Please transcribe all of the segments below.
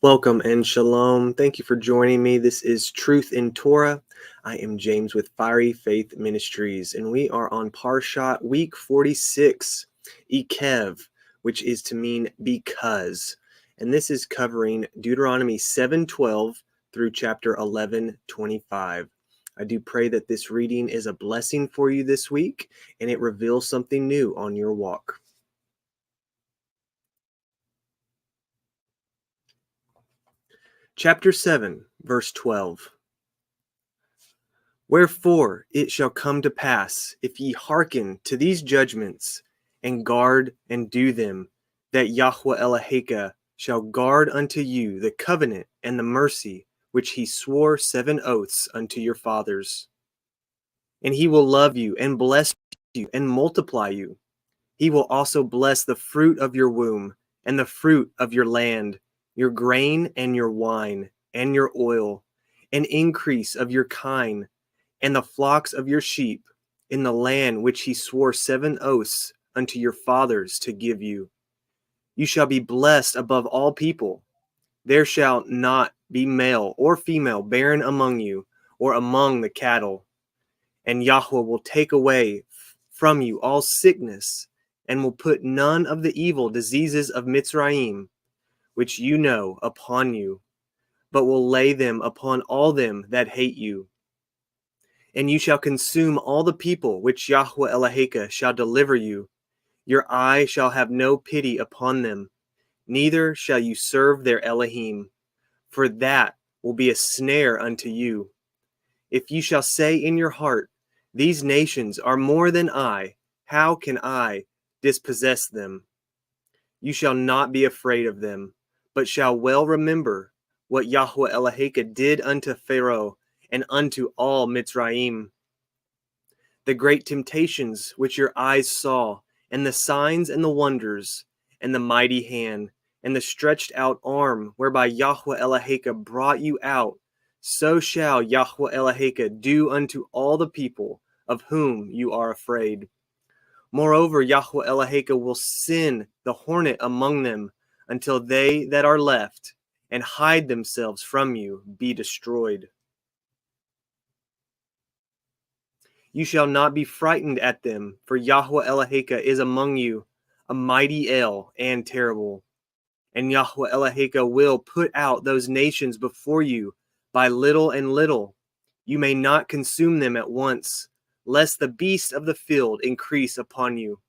Welcome and shalom. Thank you for joining me. This is Truth in Torah. I am James with Fiery Faith Ministries, and we are on Parashat week 46, Ekev, which is to mean because. And this is covering Deuteronomy 7:12 through chapter 11:25. I do pray that this reading is a blessing for you this week, and it reveals something new on your walk. Chapter 7, verse 12. Wherefore it shall come to pass, if ye hearken to these judgments, and guard and do them, that yahuah Eloheka shall guard unto you the covenant and the mercy which he swore 7 oaths unto your fathers. And he will love you and bless you and multiply you. He will also bless the fruit of your womb and the fruit of your land, your grain and your wine and your oil, an increase of your kine, and the flocks of your sheep, in the land which he swore 7 oaths unto your fathers to give you. You shall be blessed above all people. There shall not be male or female barren among you, or among the cattle. And yahuah will take away from you all sickness, and will put none of the evil diseases of Mitzrayim, which you know, upon you, but will lay them upon all them that hate you. And you shall consume all the people which yahuah Eloheka shall deliver you. Your eye shall have no pity upon them, neither shall you serve their Elohim, for that will be a snare unto you. If you shall say in your heart, these nations are more than I, how can I dispossess them? You shall not be afraid of them, but shall well remember what yahuah Eloheka did unto Pharaoh and unto all Mitzrayim. The great temptations which your eyes saw, and the signs and the wonders, and the mighty hand, and the stretched out arm, whereby yahuah Eloheka brought you out, so shall yahuah Eloheka do unto all the people of whom you are afraid. Moreover, yahuah Eloheka will send the hornet among them, until they that are left, and hide themselves from you, be destroyed. You shall not be frightened at them, for yahuah Eloheka is among you, a mighty El and terrible. And yahuah Eloheka will put out those nations before you by little and little. You may not consume them at once, lest the beasts of the field increase upon you.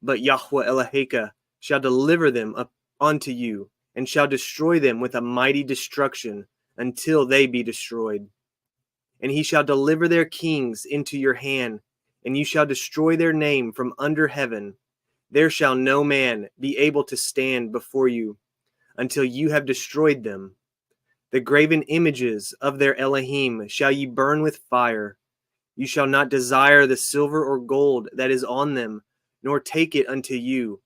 But yahuah Eloheka shall deliver them up unto you, and shall destroy them with a mighty destruction, until they be destroyed. And he shall deliver their kings into your hand, and you shall destroy their name from under heaven. There shall no man be able to stand before you, until you have destroyed them. The graven images of their Elohim shall ye burn with fire. You shall not desire the silver or gold that is on them, nor take it unto you,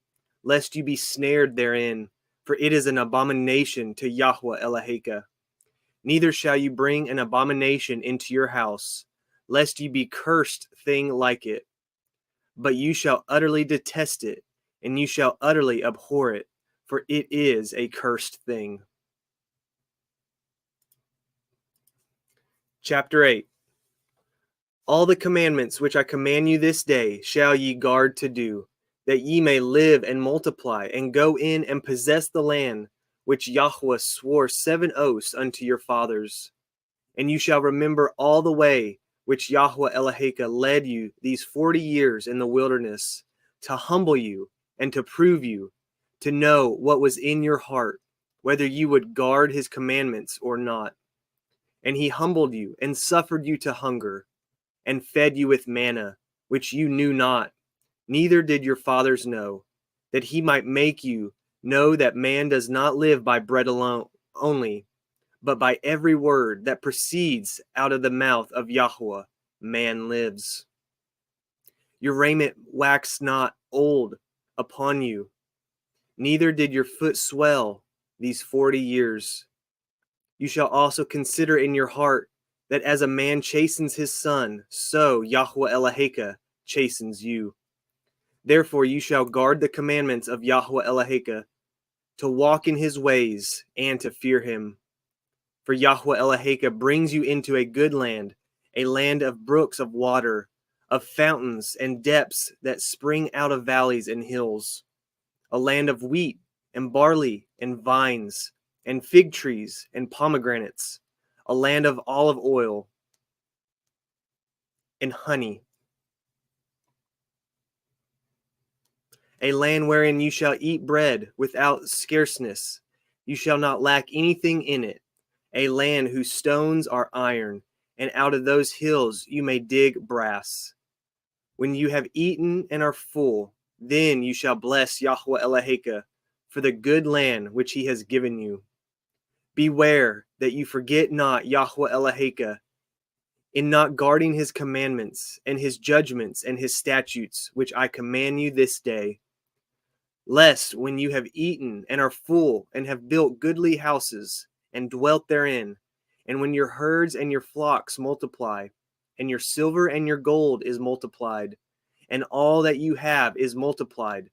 lest you be snared therein, for it is an abomination to yahuah Eloheka. Neither shall you bring an abomination into your house, lest you be cursed thing like it. But you shall utterly detest it, and you shall utterly abhor it, for it is a cursed thing. Chapter 8. All the commandments which I command you this day shall ye guard to do, that ye may live and multiply, and go in and possess the land which yahuah swore 7 oaths unto your fathers. And you shall remember all the way which yahuah Eloheka led you these 40 years in the wilderness, to humble you and to prove you, to know what was in your heart, whether you would guard his commandments or not. And he humbled you and suffered you to hunger, and fed you with manna, which you knew not, neither did your fathers know, that he might make you know that man does not live by bread alone only, but by every word that proceeds out of the mouth of yahuah, man lives. Your raiment waxed not old upon you, neither did your foot swell these 40 years. You shall also consider in your heart that as a man chastens his son, so yahuah Eloheka chastens you. Therefore you shall guard the commandments of yahuah Eloheka, to walk in his ways, and to fear him. For Yahuwah Eloheka brings you into a good land, a land of brooks of water, of fountains and depths that spring out of valleys and hills, a land of wheat and barley and vines and fig trees and pomegranates, a land of olive oil and honey, a land wherein you shall eat bread without scarceness. You shall not lack anything in it, a land whose stones are iron, and out of those hills you may dig brass. When you have eaten and are full, then you shall bless Yahuwah Eloheka for the good land which he has given you. Beware that you forget not Yahuwah Eloheka in not guarding his commandments and his judgments and his statutes, which I command you this day. Lest when you have eaten and are full and have built goodly houses and dwelt therein, and when your herds and your flocks multiply, and your silver and your gold is multiplied, and all that you have is multiplied,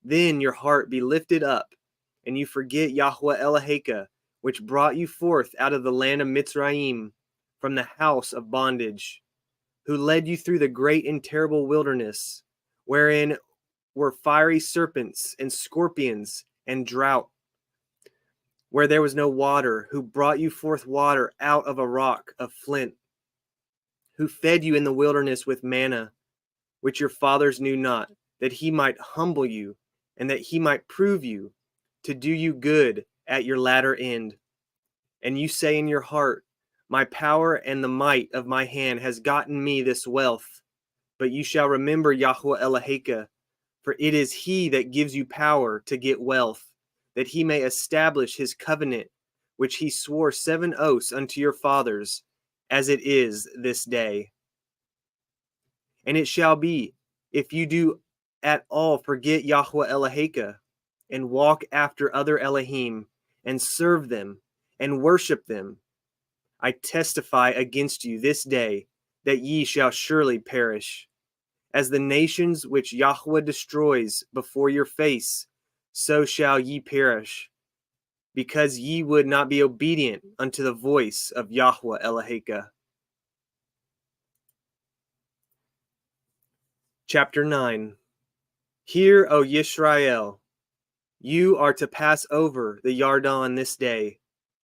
then your heart be lifted up, and you forget Yahuwah Eloheka, which brought you forth out of the land of Mitzrayim, from the house of bondage, who led you through the great and terrible wilderness, wherein were fiery serpents and scorpions and drought, where there was no water, who brought you forth water out of a rock of flint, who fed you in the wilderness with manna, which your fathers knew not, that he might humble you, and that he might prove you, to do you good at your latter end. And you say in your heart, my power and the might of my hand has gotten me this wealth. But you shall remember Yahuwah Eloheka, for it is he that gives you power to get wealth, that he may establish his covenant, which he swore 7 oaths unto your fathers, as it is this day. And it shall be, if you do at all forget Yahuwah Eloheka, and walk after other Elohim, and serve them, and worship them, I testify against you this day that ye shall surely perish. As the nations which Yahuwah destroys before your face, so shall ye perish, because ye would not be obedient unto the voice of Yahuwah Eloheka. Chapter 9. Hear, O Yisrael, you are to pass over the Yarden this day,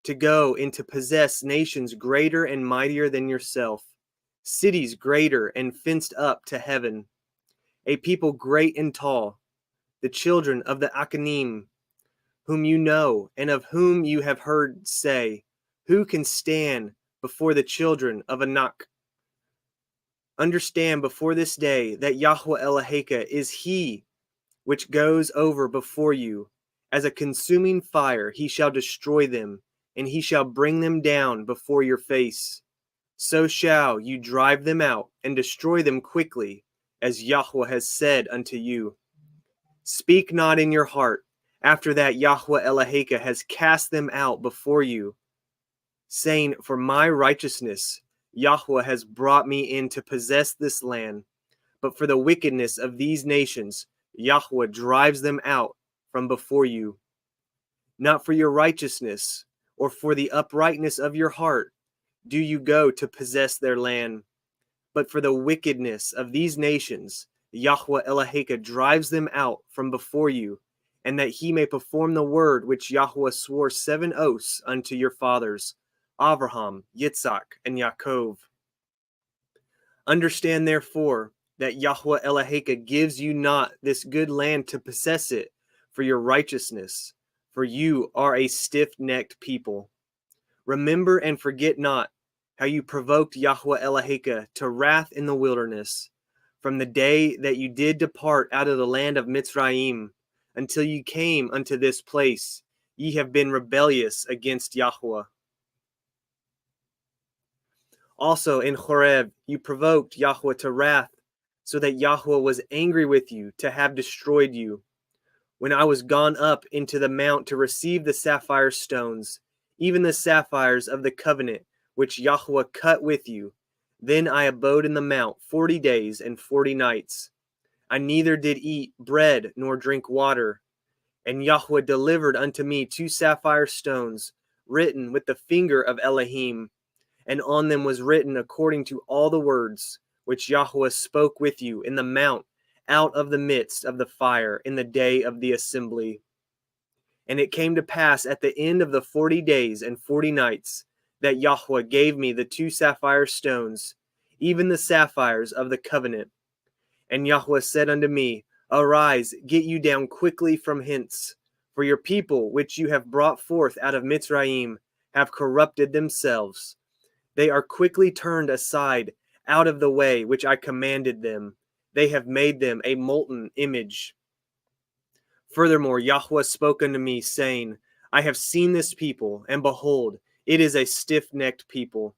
to go and to possess nations greater and mightier than yourself, cities greater and fenced up to heaven, a people great and tall, the children of the Akanim, whom you know, and of whom you have heard say, who can stand before the children of Anak? Understand before this day that Yahuwah Eloheka is he which goes over before you. As a consuming fire he shall destroy them, and he shall bring them down before your face. So shall you drive them out and destroy them quickly, as Yahuwah has said unto you. Speak not in your heart, after that Yahuwah Eloheka has cast them out before you, saying, for my righteousness Yahuwah has brought me in to possess this land. But for the wickedness of these nations, Yahuwah drives them out from before you. Not for your righteousness, or for the uprightness of your heart, do you go to possess their land. But for the wickedness of these nations, Yahuwah Eloheka drives them out from before you, and that he may perform the word which Yahuwah swore 7 oaths unto your fathers, Abraham, Yitzhak, and Yaakov. Understand therefore that Yahuwah Eloheka gives you not this good land to possess it for your righteousness, for you are a stiff-necked people. Remember and forget not how you provoked Yahuwah Eloheka to wrath in the wilderness, from the day that you did depart out of the land of Mitzrayim, until you came unto this place. Ye have been rebellious against Yahuwah. Also in Horeb you provoked Yahuwah to wrath, so that Yahuwah was angry with you to have destroyed you. When I was gone up into the mount to receive the sapphire stones, even the sapphires of the covenant which Yahuwah cut with you, then I abode in the mount 40 days and 40 nights. I neither did eat bread nor drink water, And yahuah delivered unto me 2 sapphire stones, written with the finger of Elohim, and on them was written according to all the words which yahuah spoke with you in the mount out of the midst of the fire in the day of the assembly. And it came to pass at the end of the 40 days and 40 nights that yahuah gave me the 2 sapphire stones, even the sapphires of the covenant. And yahuah said unto me, Arise, get you down quickly from hence, for your people which you have brought forth out of Mitzrayim have corrupted themselves. They are quickly turned aside out of the way which I commanded them. They have made them a molten image. Furthermore, yahuah spoke unto me, saying, I have seen this people, and behold, it is a stiff-necked people.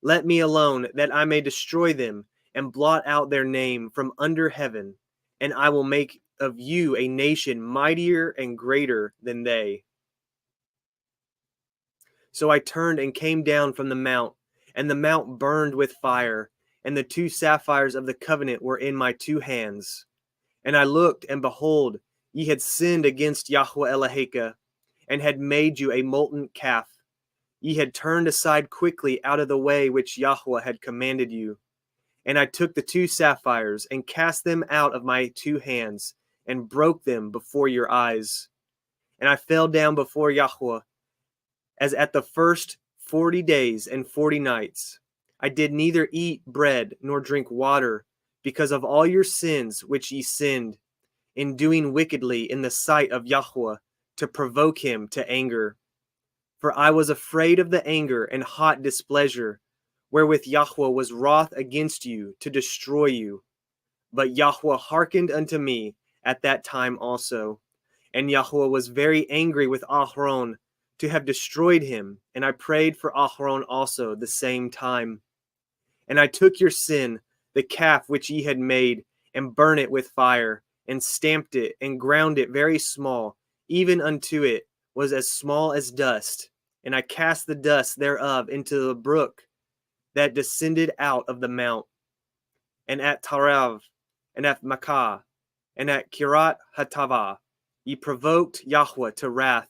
Let me alone, that I may destroy them, and blot out their name from under heaven, and I will make of you a nation mightier and greater than they. So I turned and came down from the mount, and the mount burned with fire, and the 2 sapphires of the covenant were in my 2 hands. And I looked, and behold, ye had sinned against Yahuwah Eloheka, and had made you a molten calf. Ye had turned aside quickly out of the way which Yahuwah had commanded you. And I took the 2 sapphires, and cast them out of my 2 hands, and broke them before your eyes. And I fell down before Yahuwah, as at the first 40 days and 40 nights. I did neither eat bread nor drink water, because of all your sins which ye sinned, in doing wickedly in the sight of Yahuwah, to provoke him to anger. For I was afraid of the anger and hot displeasure, wherewith Yahuwah was wroth against you to destroy you. But Yahuwah hearkened unto me at that time also. And Yahuwah was very angry with Aharon to have destroyed him, and I prayed for Aharon also the same time. And I took your sin, the calf which ye had made, and burnt it with fire, and stamped it, and ground it very small, even unto it was as small as dust. And I cast the dust thereof into the brook that descended out of the mount. And at Tarav, and at Makkah, and at Kirat Hatava, ye provoked Yahuwah to wrath.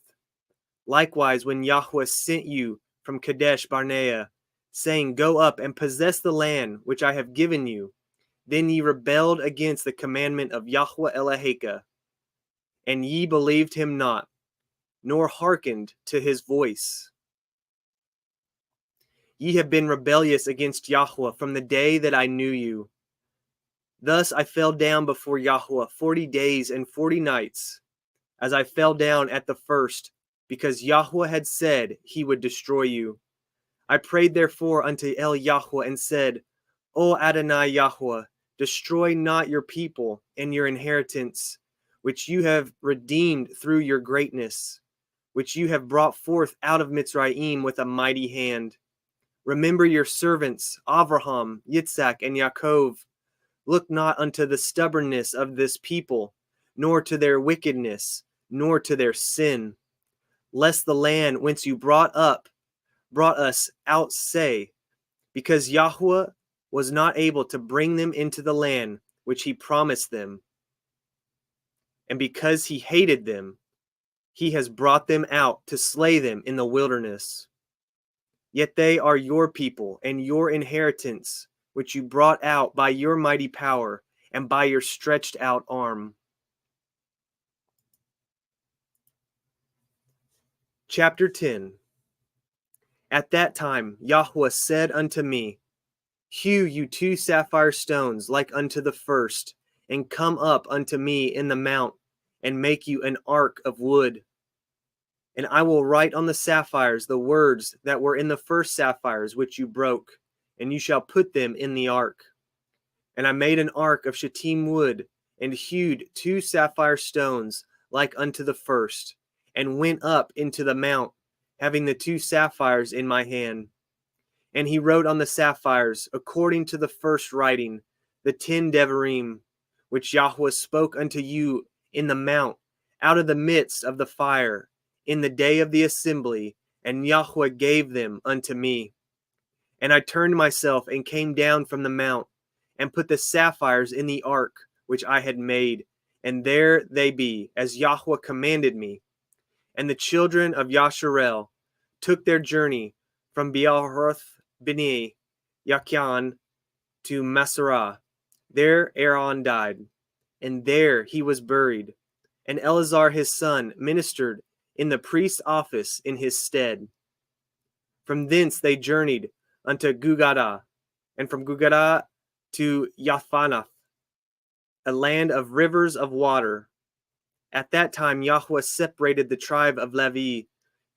Likewise, when Yahuwah sent you from Kadesh Barnea, saying, Go up and possess the land which I have given you, then ye rebelled against the commandment of Yahuwah Eloheka, and ye believed him not, nor hearkened to his voice. Ye have been rebellious against Yahuwah from the day that I knew you. Thus I fell down before Yahuwah 40 days and 40 nights, as I fell down at the first, because Yahuwah had said he would destroy you. I prayed therefore unto El Yahuwah and said, O Adonai Yahuwah, destroy not your people and your inheritance, which you have redeemed through your greatness, which you have brought forth out of Mitzrayim with a mighty hand. Remember your servants, Avraham, Yitzhak, and Yaakov. Look not unto the stubbornness of this people, nor to their wickedness, nor to their sin, lest the land whence you brought us out say, because Yahuwah was not able to bring them into the land which he promised them, and because he hated them, he has brought them out to slay them in the wilderness. Yet they are your people and your inheritance, which you brought out by your mighty power and by your stretched out arm. Chapter 10. At that time Yahuwah said unto me, Hew you 2 sapphire stones like unto the first, and come up unto me in the mount, and make you an ark of wood. And I will write on the sapphires the words that were in the first sapphires which you broke, and you shall put them in the ark. And I made an ark of shittim wood, and hewed 2 sapphire stones like unto the first, and went up into the mount, having the 2 sapphires in my hand. And he wrote on the sapphires, according to the first writing, the 10 devarim, which Yahuwah spoke unto you in the mount, out of the midst of the fire, in the day of the assembly, and Yahuwah gave them unto me. And I turned myself and came down from the mount, and put the sapphires in the ark which I had made, and there they be, as yahuah commanded me. And the children of Yasharel took their journey from Bealroth Beni Yakyan to Massarah. There Aaron died, and there he was buried. And Eleazar his son ministered in the priest's office in his stead. From thence they journeyed unto Gugadah, and from Gugadah to Yaphanath, a land of rivers of water. At that time yahuah separated the tribe of Levi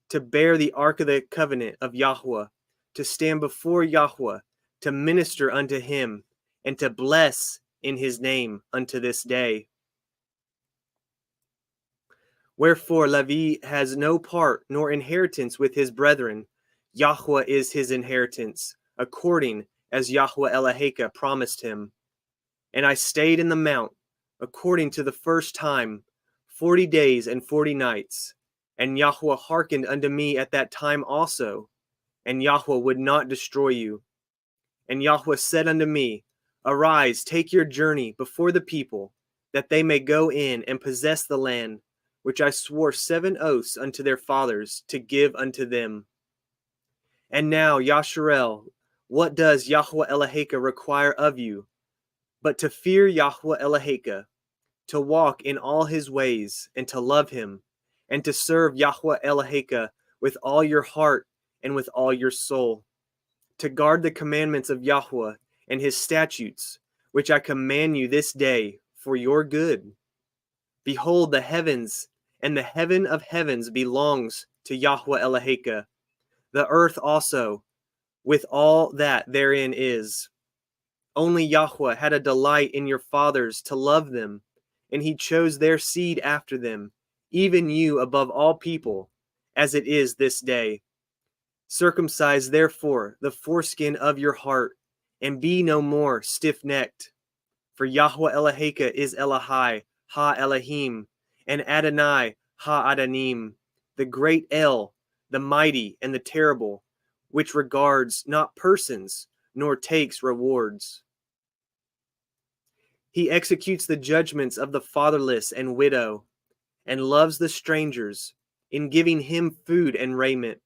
to bear the ark of the covenant of yahuah, to stand before yahuah, to minister unto him, and to bless in his name unto this day. Wherefore Levi has no part nor inheritance with his brethren. Yahuah is his inheritance, according as Yahuah Eloheka promised him. And I stayed in the mount, according to the first time, 40 days and 40 nights. And Yahuah hearkened unto me at that time also, and Yahuah would not destroy you. And Yahuah said unto me, Arise, take your journey before the people, that they may go in and possess the land, which I swore 7 oaths unto their fathers to give unto them. And now, Yasharel, what does Yahuah Eloheka require of you, but to fear Yahuah Eloheka, to walk in all his ways, and to love him, and to serve Yahuah Eloheka with all your heart and with all your soul, to guard the commandments of Yahuah and his statutes, which I command you this day for your good. Behold, the heavens and the heaven of heavens belongs to Yahuah Eloheka, the earth also, with all that therein is. Only Yahuah had a delight in your fathers to love them, and he chose their seed after them, even you above all people, as it is this day. Circumcise therefore the foreskin of your heart, and be no more stiff-necked. For Yahuah Eloheka is Elohai, Ha Elohim, and Adonai, Ha Adonim, the great El, the mighty and the terrible, which regards not persons, nor takes rewards. He executes the judgments of the fatherless and widow, and loves the strangers, in giving him food and raiment.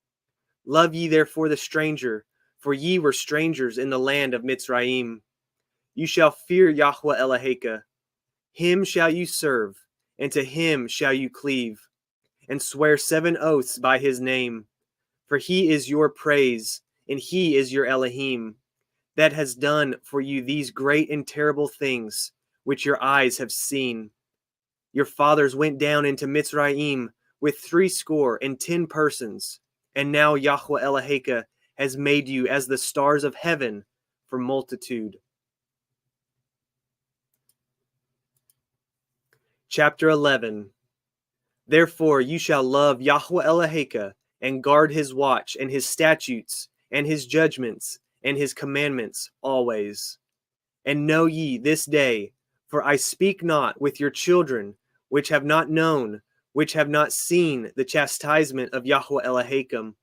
Love ye therefore the stranger, for ye were strangers in the land of Mitzrayim. You shall fear Yahuah Eloheka. Him shall you serve, and to him shall you cleave, and swear 7 oaths by his name. For he is your praise, and he is your Elohim, that has done for you these great and terrible things, which your eyes have seen. Your fathers went down into Mitzrayim with 70 persons, and now Yahuah Eloheka has made you as the stars of heaven for multitude. Chapter 11. Therefore you shall love Yahuah Eloheka, and guard his watch, and his statutes, and his judgments, and his commandments always. And know ye this day, for I speak not with your children, which have not known, which have not seen the chastisement of Yahuah Elohekam,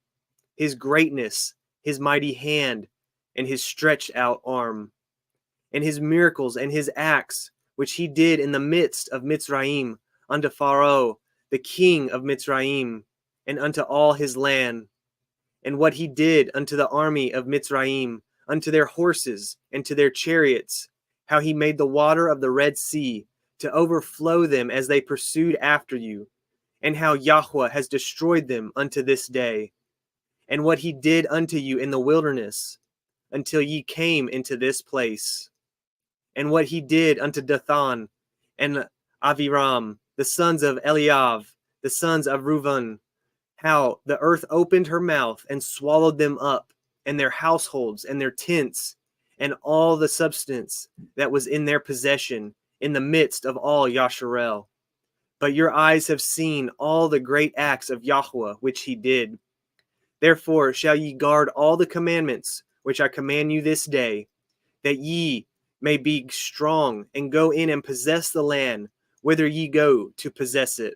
his greatness, his mighty hand, and his stretched out arm, and his miracles and his acts, which he did in the midst of Mitzrayim, unto Pharaoh, the king of Mitzrayim, and unto all his land, and what he did unto the army of Mitzrayim, unto their horses, and to their chariots, how he made the water of the Red Sea to overflow them as they pursued after you, and how Yahuah has destroyed them unto this day, and what he did unto you in the wilderness, until ye came into this place, and what he did unto Dathan and Aviram, the sons of Eliav, the sons of Reuven, how the earth opened her mouth and swallowed them up, and their households and their tents, and all the substance that was in their possession, in the midst of all Yasharel. But your eyes have seen all the great acts of Yahuah which he did. Therefore shall ye guard all the commandments which I command you this day, that ye may be strong, and go in and possess the land whither ye go to possess it,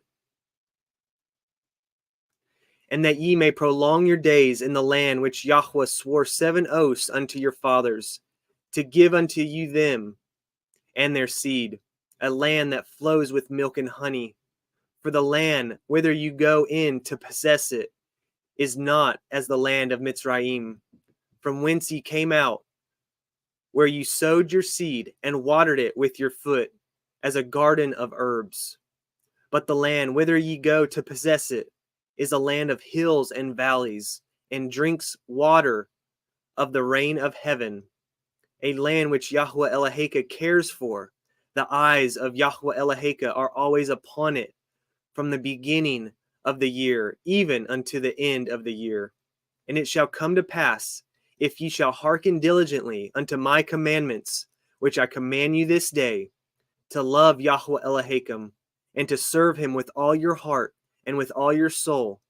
and that ye may prolong your days in the land which Yahuah swore 7 oaths unto your fathers, to give unto you them and their seed, a land that flows with milk and honey. For the land whither you go in to possess it is not as the land of Mitzrayim, from whence ye came out, where you sowed your seed and watered it with your foot, as a garden of herbs. But the land whither ye go to possess it is a land of hills and valleys, and drinks water of the rain of heaven, a land which Yahuwah Eloheka cares for. The eyes of Yahuwah Eloheka are always upon it, from the beginning of the year, even unto the end of the year. And it shall come to pass, if ye shall hearken diligently unto my commandments, which I command you this day, to love Yahuwah Elohechem, and to serve him with all your heart and with all your soul,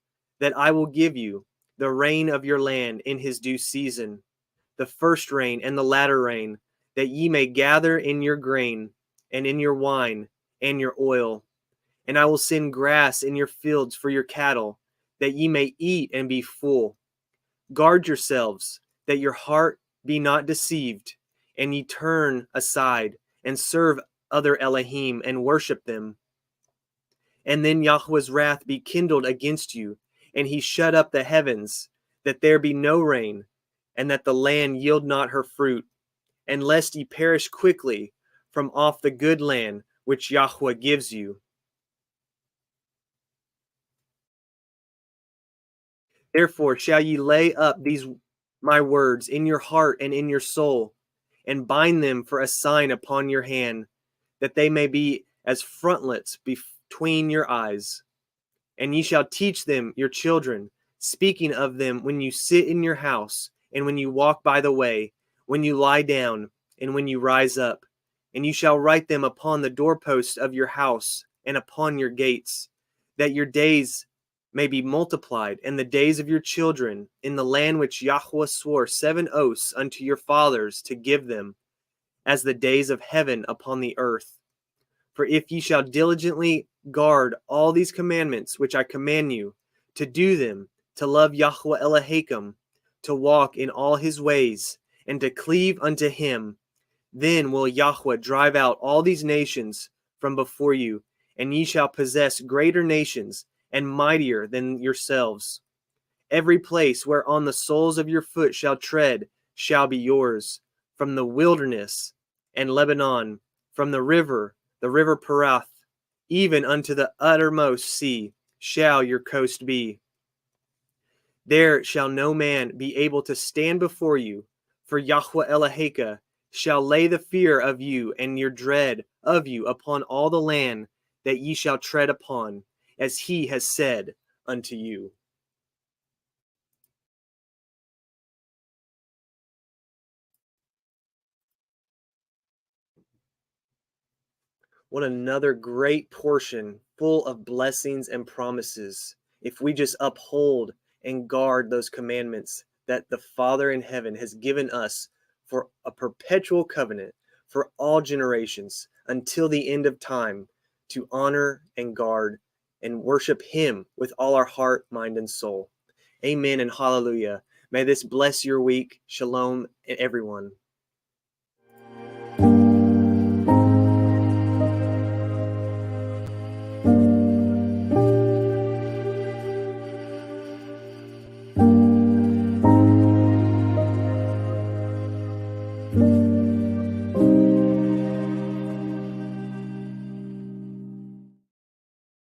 that I will give you the rain of your land in his due season, the first rain and the latter rain, that ye may gather in your grain, and in your wine, and your oil. And I will send grass in your fields for your cattle, that ye may eat and be full. Guard yourselves, that your heart be not deceived, and ye turn aside, and serve other Elohim, and worship them. And then Yahweh's wrath be kindled against you, and he shut up the heavens, that there be no rain, and that the land yield not her fruit, and lest ye perish quickly from off the good land which Yahuwah gives you. Therefore shall ye lay up these my words in your heart and in your soul, and bind them for a sign upon your hand, that they may be as frontlets between your eyes. And ye shall teach them your children, speaking of them when you sit in your house, and when you walk by the way, when you lie down, and when you rise up. And you shall write them upon the doorposts of your house, and upon your gates, that your days may be multiplied, and the days of your children, in the land which Yahuwah swore 7 oaths unto your fathers to give them, as the days of heaven upon the earth. For if ye shall diligently guard all these commandments which I command you, to do them, to love Yahuwah Elohechem, to walk in all his ways, and to cleave unto him, then will Yahuwah drive out all these nations from before you, and ye shall possess greater nations, and mightier than yourselves. Every place whereon the soles of your foot shall tread shall be yours, from the wilderness and Lebanon, from the river Parath, even unto the uttermost sea shall your coast be. There shall no man be able to stand before you, for Yahuwah Eloheka shall lay the fear of you and your dread of you upon all the land that ye shall tread upon, as he has said unto you. What another great portion, full of blessings and promises, if we just uphold and guard those commandments that the Father in heaven has given us for a perpetual covenant for all generations until the end of time, to honor and guard and worship him with all our heart, mind, and soul. Amen and hallelujah. May this bless your week. Shalom, everyone.